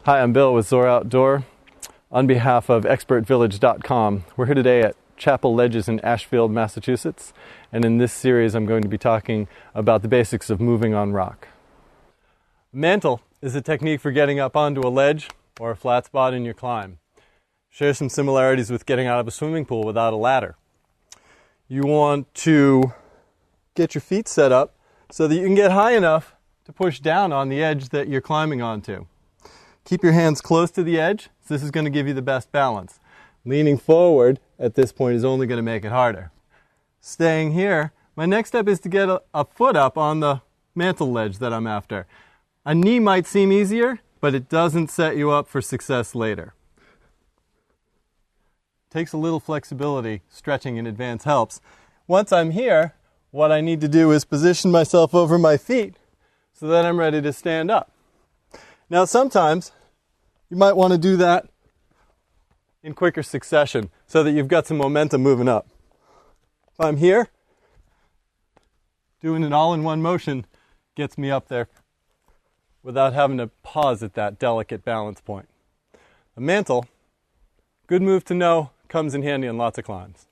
Hi, I'm Bill with Zora Outdoor on behalf of expertvillage.com. We're here today at Chapel Ledges in Ashfield, Massachusetts, and in this series I'm going to be talking about the basics of moving on rock. Mantle is a technique for getting up onto a ledge or a flat spot in your climb. Shares some similarities with getting out of a swimming pool without a ladder. You want to get your feet set up so that you can get high enough to push down on the edge that you're climbing onto. Keep your hands close to the edge, so this is going to give you the best balance. Leaning forward at this point is only going to make it harder. Staying here, my next step is to get a foot up on the mantle ledge that I'm after. A knee might seem easier, but it doesn't set you up for success later. Takes a little flexibility, stretching in advance helps. Once I'm here, what I need to do is position myself over my feet so that I'm ready to stand up. Now sometimes you might want to do that in quicker succession so that you've got some momentum moving up. If I'm here, doing an all-in-one motion gets me up there without having to pause at that delicate balance point. A mantle, good move to know, comes in handy on lots of climbs.